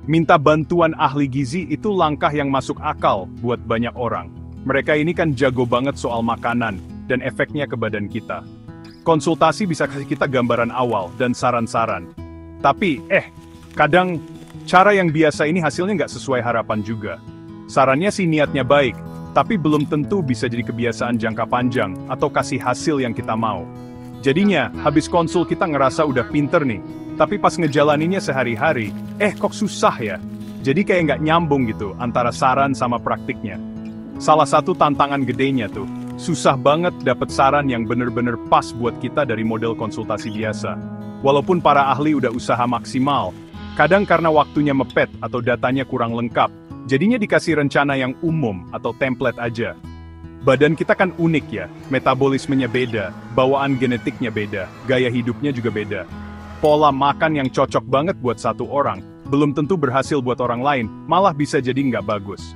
Minta bantuan ahli gizi itu langkah yang masuk akal buat banyak orang. Mereka ini kan jago banget soal makanan dan efeknya ke badan kita. Konsultasi bisa kasih kita gambaran awal dan saran-saran. Tapi, kadang cara yang biasa ini hasilnya nggak sesuai harapan juga. Sarannya sih niatnya baik, tapi belum tentu bisa jadi kebiasaan jangka panjang atau kasih hasil yang kita mau. Jadinya, habis konsul kita ngerasa udah pinter nih, tapi pas ngejalaninnya sehari-hari, kok susah ya? Jadi kayak nggak nyambung gitu antara saran sama praktiknya. Salah satu tantangan gedenya tuh, susah banget dapet saran yang bener-bener pas buat kita dari model konsultasi biasa. Walaupun para ahli udah usaha maksimal, kadang karena waktunya mepet atau datanya kurang lengkap, jadinya dikasih rencana yang umum atau template aja. Badan kita kan unik ya, metabolismenya beda, bawaan genetiknya beda, gaya hidupnya juga beda. Pola makan yang cocok banget buat satu orang, belum tentu berhasil buat orang lain, malah bisa jadi nggak bagus.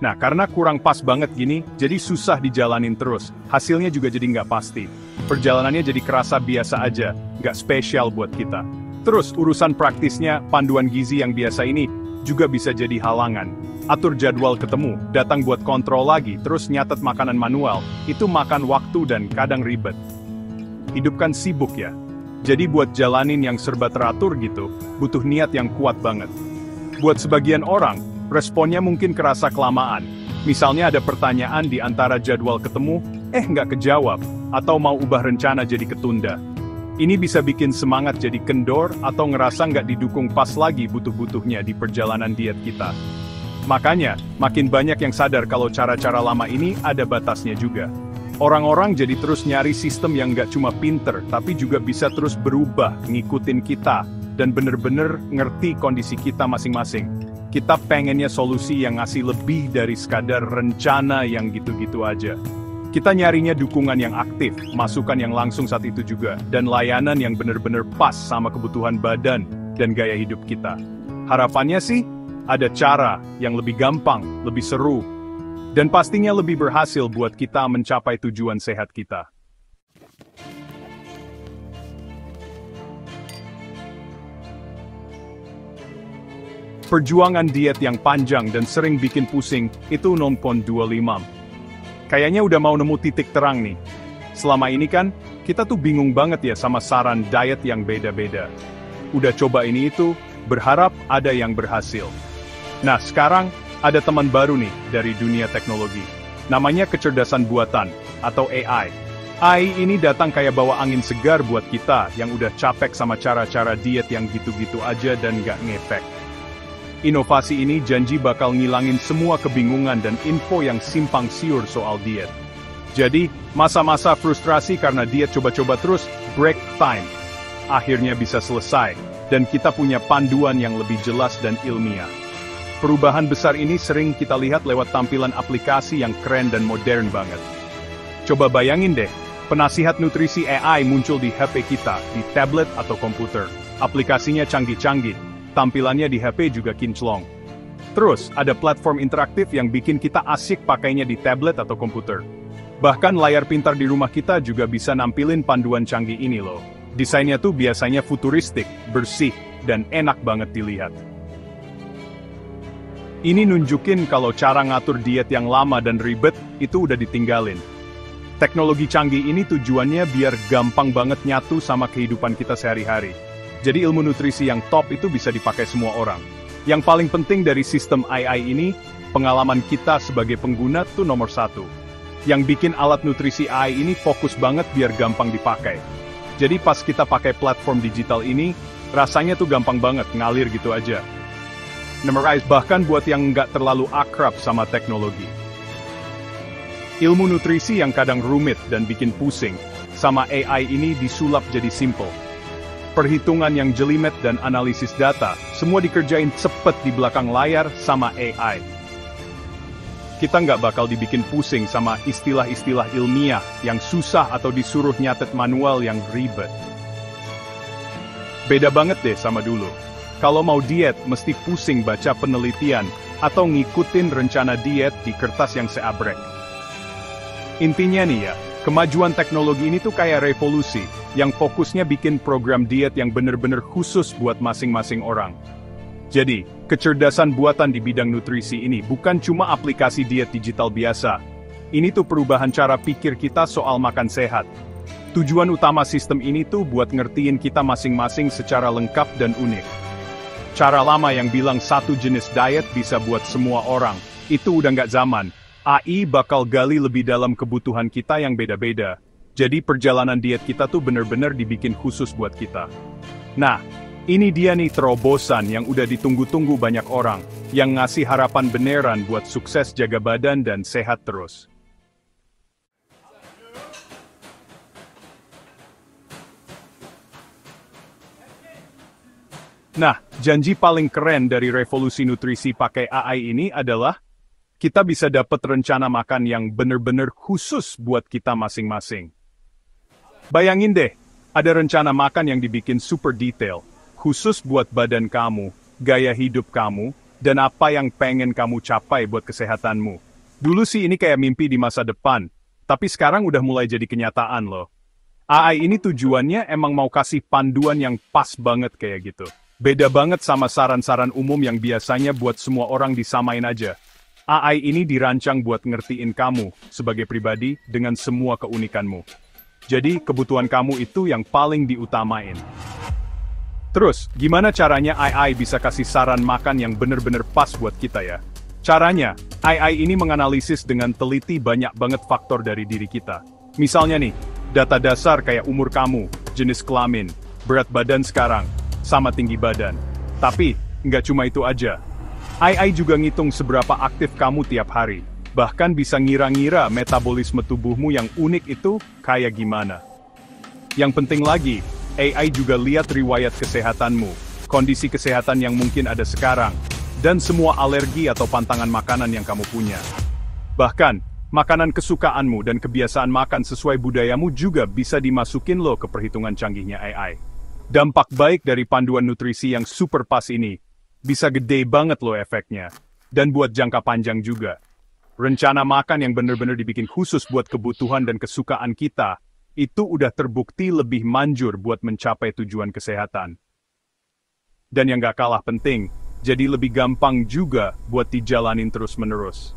Nah, karena kurang pas banget gini, jadi susah dijalanin terus, hasilnya juga jadi nggak pasti. Perjalanannya jadi kerasa biasa aja, nggak spesial buat kita. Terus, urusan praktisnya, panduan gizi yang biasa ini, juga bisa jadi halangan. Atur jadwal ketemu, datang buat kontrol lagi, terus nyatet makanan manual, itu makan waktu dan kadang ribet. Hidup kan sibuk ya. Jadi buat jalanin yang serba teratur gitu, butuh niat yang kuat banget. Buat sebagian orang, responnya mungkin kerasa kelamaan. Misalnya ada pertanyaan di antara jadwal ketemu, nggak kejawab, atau mau ubah rencana jadi ketunda. Ini bisa bikin semangat jadi kendor atau ngerasa nggak didukung pas lagi butuh-butuhnya di perjalanan diet kita. Makanya, makin banyak yang sadar kalau cara-cara lama ini ada batasnya juga. Orang-orang jadi terus nyari sistem yang nggak cuma pinter, tapi juga bisa terus berubah, ngikutin kita, dan bener-bener ngerti kondisi kita masing-masing. Kita pengennya solusi yang ngasih lebih dari sekadar rencana yang gitu-gitu aja. Kita nyarinya dukungan yang aktif, masukan yang langsung saat itu juga, dan layanan yang bener-bener pas sama kebutuhan badan dan gaya hidup kita. Harapannya sih, ada cara yang lebih gampang, lebih seru, dan pastinya lebih berhasil buat kita mencapai tujuan sehat kita. Perjuangan diet yang panjang dan sering bikin pusing, itu 0.25. Kayaknya udah mau nemu titik terang nih. Selama ini kan, kita tuh bingung banget ya sama saran diet yang beda-beda. Udah coba ini itu, berharap ada yang berhasil. Nah, sekarang, ada teman baru nih dari dunia teknologi. Namanya kecerdasan buatan, atau AI. AI ini datang kayak bawa angin segar buat kita yang udah capek sama cara-cara diet yang gitu-gitu aja dan nggak ngefek. Inovasi ini janji bakal ngilangin semua kebingungan dan info yang simpang siur soal diet. Jadi, masa-masa frustrasi karena diet coba-coba terus, break time. Akhirnya bisa selesai, dan kita punya panduan yang lebih jelas dan ilmiah. Perubahan besar ini sering kita lihat lewat tampilan aplikasi yang keren dan modern banget. Coba bayangin deh, penasihat nutrisi AI muncul di HP kita, di tablet atau komputer. Aplikasinya canggih-canggih, tampilannya di HP juga kinclong. Terus, ada platform interaktif yang bikin kita asyik pakainya di tablet atau komputer. Bahkan layar pintar di rumah kita juga bisa nampilin panduan canggih ini loh. Desainnya tuh biasanya futuristik, bersih, dan enak banget dilihat. Ini nunjukin kalau cara ngatur diet yang lama dan ribet, itu udah ditinggalin. Teknologi canggih ini tujuannya biar gampang banget nyatu sama kehidupan kita sehari-hari. Jadi ilmu nutrisi yang top itu bisa dipakai semua orang. Yang paling penting dari sistem AI ini, pengalaman kita sebagai pengguna tuh nomor satu. Yang bikin alat nutrisi AI ini fokus banget biar gampang dipakai. Jadi pas kita pakai platform digital ini, rasanya tuh gampang banget, ngalir gitu aja. Memorize bahkan buat yang nggak terlalu akrab sama teknologi. Ilmu nutrisi yang kadang rumit dan bikin pusing, sama AI ini disulap jadi simple. Perhitungan yang jelimet dan analisis data, semua dikerjain cepet di belakang layar sama AI. Kita nggak bakal dibikin pusing sama istilah-istilah ilmiah yang susah atau disuruh nyatet manual yang ribet. Beda banget deh sama dulu. Kalau mau diet, mesti pusing baca penelitian, atau ngikutin rencana diet di kertas yang seabrek. Intinya nih ya, kemajuan teknologi ini tuh kayak revolusi, yang fokusnya bikin program diet yang bener-bener khusus buat masing-masing orang. Jadi, kecerdasan buatan di bidang nutrisi ini bukan cuma aplikasi diet digital biasa. Ini tuh perubahan cara pikir kita soal makan sehat. Tujuan utama sistem ini tuh buat ngertiin kita masing-masing secara lengkap dan unik. Cara lama yang bilang satu jenis diet bisa buat semua orang, itu udah nggak zaman. AI bakal gali lebih dalam kebutuhan kita yang beda-beda. Jadi perjalanan diet kita tuh bener-bener dibikin khusus buat kita. Nah, ini dia nih terobosan yang udah ditunggu-tunggu banyak orang, yang ngasih harapan beneran buat sukses jaga badan dan sehat terus. Nah, janji paling keren dari revolusi nutrisi pakai AI ini adalah kita bisa dapat rencana makan yang bener-bener khusus buat kita masing-masing. Bayangin deh, ada rencana makan yang dibikin super detail, khusus buat badan kamu, gaya hidup kamu, dan apa yang pengen kamu capai buat kesehatanmu. Dulu sih ini kayak mimpi di masa depan, tapi sekarang udah mulai jadi kenyataan loh. AI ini tujuannya emang mau kasih panduan yang pas banget kayak gitu. Beda banget sama saran-saran umum yang biasanya buat semua orang disamain aja. AI ini dirancang buat ngertiin kamu sebagai pribadi dengan semua keunikanmu. Jadi, kebutuhan kamu itu yang paling diutamain. Terus, gimana caranya AI bisa kasih saran makan yang bener-bener pas buat kita ya? Caranya, AI ini menganalisis dengan teliti banyak banget faktor dari diri kita. Misalnya nih, data dasar kayak umur kamu, jenis kelamin, berat badan sekarang, sama tinggi badan. Tapi, nggak cuma itu aja. AI juga ngitung seberapa aktif kamu tiap hari. Bahkan bisa ngira-ngira metabolisme tubuhmu yang unik itu kayak gimana. Yang penting lagi, AI juga lihat riwayat kesehatanmu, kondisi kesehatan yang mungkin ada sekarang, dan semua alergi atau pantangan makanan yang kamu punya. Bahkan, makanan kesukaanmu dan kebiasaan makan sesuai budayamu juga bisa dimasukin lo ke perhitungan canggihnya AI. Dampak baik dari panduan nutrisi yang super pas ini, bisa gede banget loh efeknya. Dan buat jangka panjang juga. Rencana makan yang bener-bener dibikin khusus buat kebutuhan dan kesukaan kita, itu udah terbukti lebih manjur buat mencapai tujuan kesehatan. Dan yang gak kalah penting, jadi lebih gampang juga buat dijalanin terus-menerus.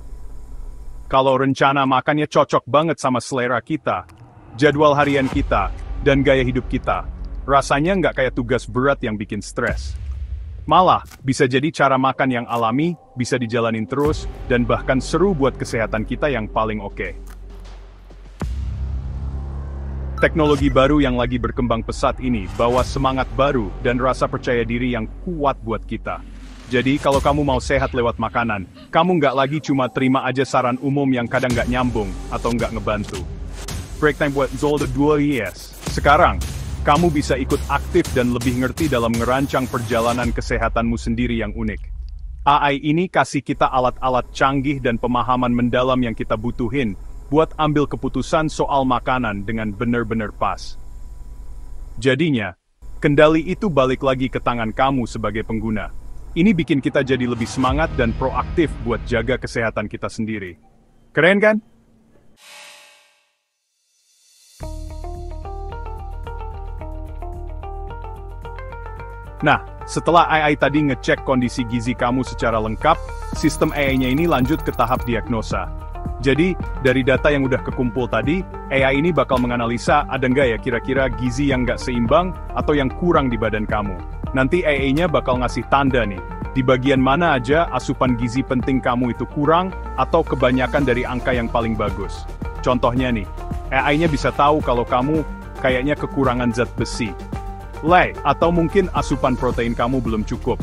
Kalau rencana makannya cocok banget sama selera kita, jadwal harian kita, dan gaya hidup kita, rasanya nggak kayak tugas berat yang bikin stres. Malah, bisa jadi cara makan yang alami, bisa dijalanin terus, dan bahkan seru buat kesehatan kita yang paling oke. Teknologi baru yang lagi berkembang pesat ini bawa semangat baru dan rasa percaya diri yang kuat buat kita. Jadi kalau kamu mau sehat lewat makanan, kamu nggak lagi cuma terima aja saran umum yang kadang nggak nyambung atau nggak ngebantu. Break time buat Zolda 2 yes. Sekarang, kamu bisa ikut aktif dan lebih ngerti dalam ngerancang perjalanan kesehatanmu sendiri yang unik. AI ini kasih kita alat-alat canggih dan pemahaman mendalam yang kita butuhin buat ambil keputusan soal makanan dengan benar-benar pas. Jadinya, kendali itu balik lagi ke tangan kamu sebagai pengguna. Ini bikin kita jadi lebih semangat dan proaktif buat jaga kesehatan kita sendiri. Keren kan? Nah, setelah AI tadi ngecek kondisi gizi kamu secara lengkap, sistem AI-nya ini lanjut ke tahap diagnosa. Jadi, dari data yang udah kekumpul tadi, AI ini bakal menganalisa ada nggak ya kira-kira gizi yang nggak seimbang atau yang kurang di badan kamu. Nanti AI-nya bakal ngasih tanda nih, di bagian mana aja asupan gizi penting kamu itu kurang atau kebanyakan dari angka yang paling bagus. Contohnya nih, AI-nya bisa tahu kalau kamu kayaknya kekurangan zat besi, atau mungkin asupan protein kamu belum cukup.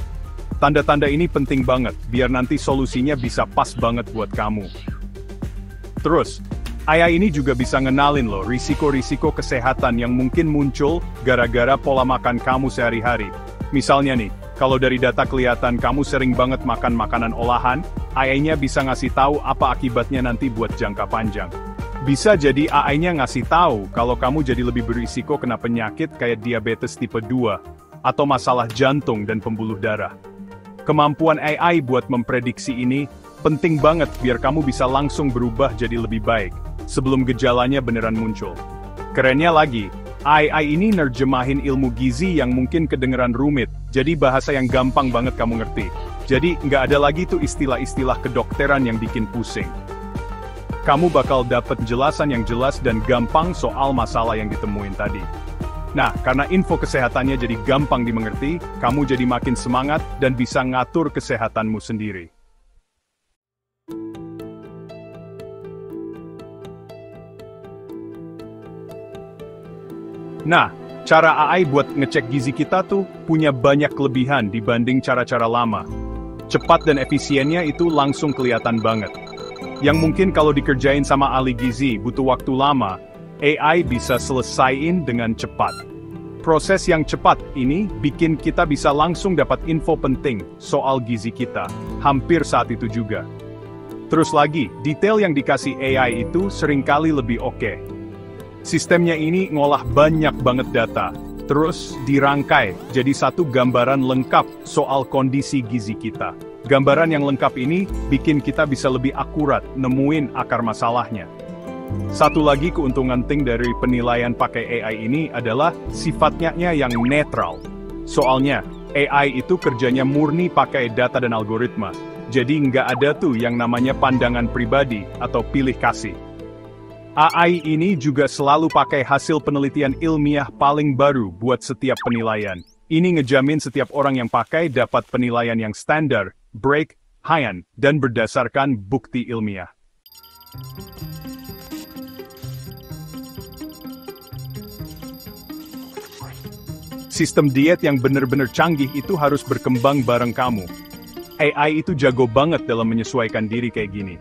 Tanda-tanda ini penting banget, biar nanti solusinya bisa pas banget buat kamu. Terus, AI ini juga bisa ngenalin loh risiko-risiko kesehatan yang mungkin muncul gara-gara pola makan kamu sehari-hari. Misalnya nih, kalau dari data kelihatan kamu sering banget makan makanan olahan, AI-nya bisa ngasih tahu apa akibatnya nanti buat jangka panjang. Bisa jadi AI-nya ngasih tahu kalau kamu jadi lebih berisiko kena penyakit kayak diabetes tipe 2, atau masalah jantung dan pembuluh darah. Kemampuan AI buat memprediksi ini penting banget biar kamu bisa langsung berubah jadi lebih baik, sebelum gejalanya beneran muncul. Kerennya lagi, AI ini nerjemahin ilmu gizi yang mungkin kedengeran rumit, Jadi bahasa yang gampang banget kamu ngerti. Jadi nggak ada lagi tuh istilah-istilah kedokteran yang bikin pusing. Kamu bakal dapet penjelasan yang jelas dan gampang soal masalah yang ditemuin tadi. Nah, karena info kesehatannya jadi gampang dimengerti, kamu jadi makin semangat dan bisa ngatur kesehatanmu sendiri. Nah, cara AI buat ngecek gizi kita tuh punya banyak kelebihan dibanding cara-cara lama. Cepat dan efisiennya itu langsung kelihatan banget. Yang mungkin kalau dikerjain sama ahli gizi butuh waktu lama, AI bisa selesaiin dengan cepat. Proses yang cepat ini bikin kita bisa langsung dapat info penting soal gizi kita, hampir saat itu juga. Terus lagi, detail yang dikasih AI itu seringkali lebih oke. Sistemnya ini ngolah banyak banget data, terus dirangkai jadi satu gambaran lengkap soal kondisi gizi kita. Gambaran yang lengkap ini bikin kita bisa lebih akurat nemuin akar masalahnya. Satu lagi keuntungan penting dari penilaian pakai AI ini adalah sifatnya yang netral. Soalnya, AI itu kerjanya murni pakai data dan algoritma. Jadi nggak ada tuh yang namanya pandangan pribadi atau pilih kasih. AI ini juga selalu pakai hasil penelitian ilmiah paling baru buat setiap penilaian. Ini ngejamin setiap orang yang pakai dapat penilaian yang standar, break, high-end, dan berdasarkan bukti ilmiah. Sistem diet yang benar-benar canggih itu harus berkembang bareng kamu. AI itu jago banget dalam menyesuaikan diri kayak gini.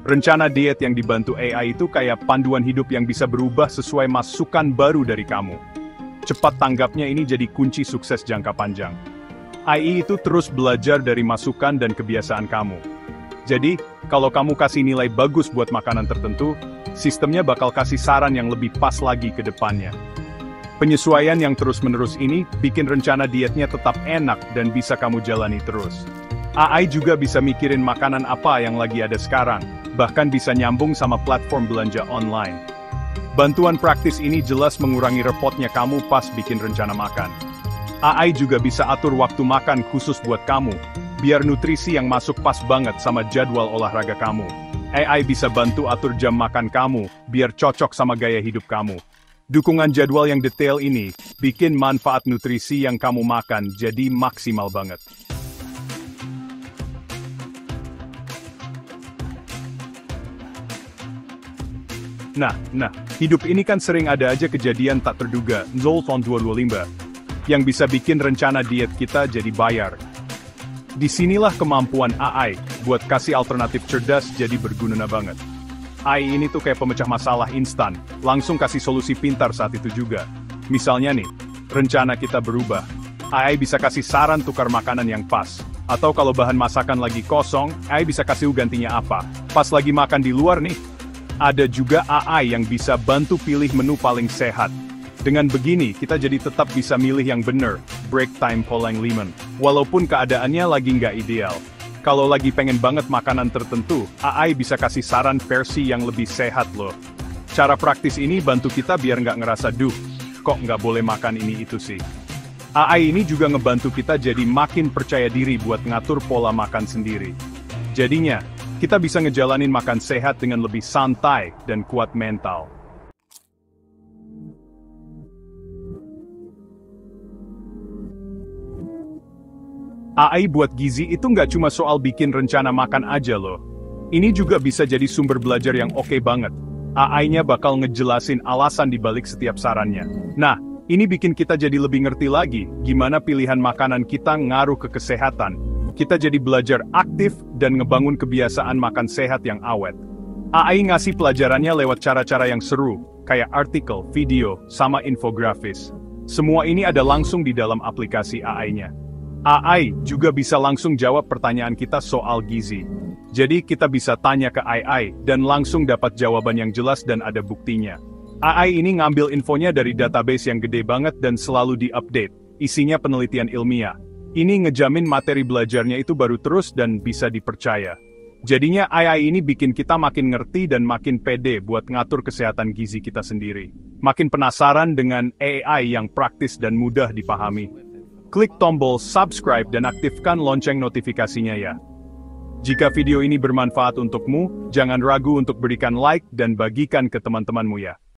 Rencana diet yang dibantu AI itu kayak panduan hidup yang bisa berubah sesuai masukan baru dari kamu. Cepat tanggapnya ini jadi kunci sukses jangka panjang. AI itu terus belajar dari masukan dan kebiasaan kamu. Jadi, kalau kamu kasih nilai bagus buat makanan tertentu, sistemnya bakal kasih saran yang lebih pas lagi ke depannya. Penyesuaian yang terus-menerus ini bikin rencana dietnya tetap enak dan bisa kamu jalani terus. AI juga bisa mikirin makanan apa yang lagi ada sekarang, bahkan bisa nyambung sama platform belanja online. Bantuan praktis ini jelas mengurangi repotnya kamu pas bikin rencana makan. AI juga bisa atur waktu makan khusus buat kamu, biar nutrisi yang masuk pas banget sama jadwal olahraga kamu. AI bisa bantu atur jam makan kamu, biar cocok sama gaya hidup kamu. Dukungan jadwal yang detail ini bikin manfaat nutrisi yang kamu makan jadi maksimal banget. Nah, hidup ini kan sering ada aja kejadian tak terduga, Zol tahun 225, yang bisa bikin rencana diet kita jadi bayar. Disinilah kemampuan AI buat kasih alternatif cerdas jadi berguna banget. AI ini tuh kayak pemecah masalah instan, langsung kasih solusi pintar saat itu juga. Misalnya nih, rencana kita berubah. AI bisa kasih saran tukar makanan yang pas. Atau kalau bahan masakan lagi kosong, AI bisa kasih gantinya apa. Pas lagi makan di luar nih, ada juga AI yang bisa bantu pilih menu paling sehat. Dengan begini, kita jadi tetap bisa milih yang bener, break time polling lemon. Walaupun keadaannya lagi nggak ideal. Kalau lagi pengen banget makanan tertentu, AI bisa kasih saran versi yang lebih sehat loh. Cara praktis ini bantu kita biar nggak ngerasa, kok nggak boleh makan ini itu sih. AI ini juga ngebantu kita jadi makin percaya diri buat ngatur pola makan sendiri. Jadinya, kita bisa ngejalanin makan sehat dengan lebih santai dan kuat mental. AI buat gizi itu nggak cuma soal bikin rencana makan aja loh. Ini juga bisa jadi sumber belajar yang oke banget. AI-nya bakal ngejelasin alasan dibalik setiap sarannya. Nah, ini bikin kita jadi lebih ngerti lagi gimana pilihan makanan kita ngaruh ke kesehatan. Kita jadi belajar aktif dan ngebangun kebiasaan makan sehat yang awet. AI ngasih pelajarannya lewat cara-cara yang seru, kayak artikel, video, sama infografis. Semua ini ada langsung di dalam aplikasi AI-nya. AI juga bisa langsung jawab pertanyaan kita soal gizi. Jadi kita bisa tanya ke AI dan langsung dapat jawaban yang jelas dan ada buktinya. AI ini ngambil infonya dari database yang gede banget dan selalu di-update. Isinya penelitian ilmiah. Ini ngejamin materi belajarnya itu baru terus dan bisa dipercaya. Jadinya AI ini bikin kita makin ngerti dan makin pede buat ngatur kesehatan gizi kita sendiri. Makin penasaran dengan AI yang praktis dan mudah dipahami. klik tombol subscribe dan aktifkan lonceng notifikasinya ya. Jika video ini bermanfaat untukmu, jangan ragu untuk berikan like dan bagikan ke teman-temanmu ya.